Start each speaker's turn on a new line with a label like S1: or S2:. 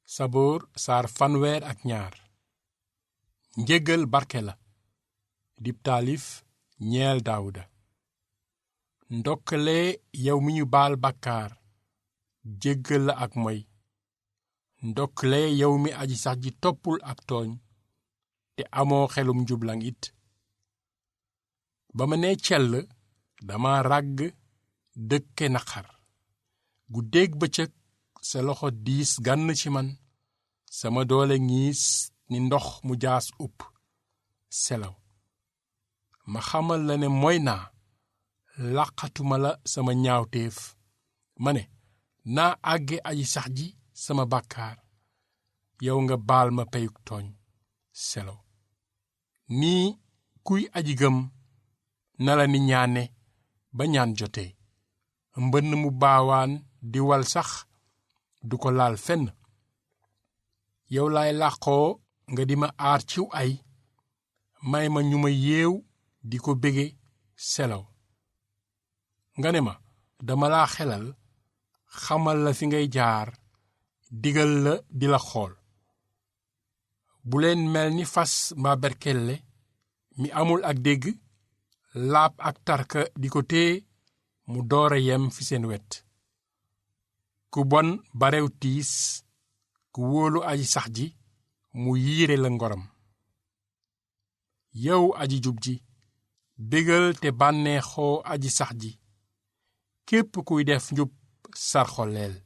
S1: saboor saar fanweer ak ñaar. njéggal barke la dib taalif ñeel daawuda. ndokkale yow mi ñu baal bàkkaar jéggal la ak moy. ndokkale yow mi aji sax ji toppul ak tooñ te amoo xelum njublaŋ it. ba ma nee cell dama ràgg dëkke naqar guddeeg bëccëg sa loxo diis gànn ci man. sama doole ngiis ni ndox mu jaas upp selaw. ma xamal la ne moy naa làqatuma la sama ñaawteef. ma ne naa àgge aji sax ji sama bàkkaar yow nga baal ma peyug tooñ selaw. nii kuy aji gëm na la ni ñaane ba ñaan jotee. mbënn mu baawaan di wal sax du ko laal fenn. yow laay làqoo nga di ma aar ciw ay may ma ñu ma yeew di ko bége selaw. nga ne ma dama laa xelal xamal la fi ngay jaar digal la di la xool. bu leen mel ni fas mbaa berkelle mi amul ak dégg laab ak tarka di ko téye mu doora yem fi seen wet. ku bon barew tiis ku wóolu aji sax ji mu yiire la ngoram. yow aji jub ji bégal te bànneexoo aji sax ji képp kuy def njub sarxoleel.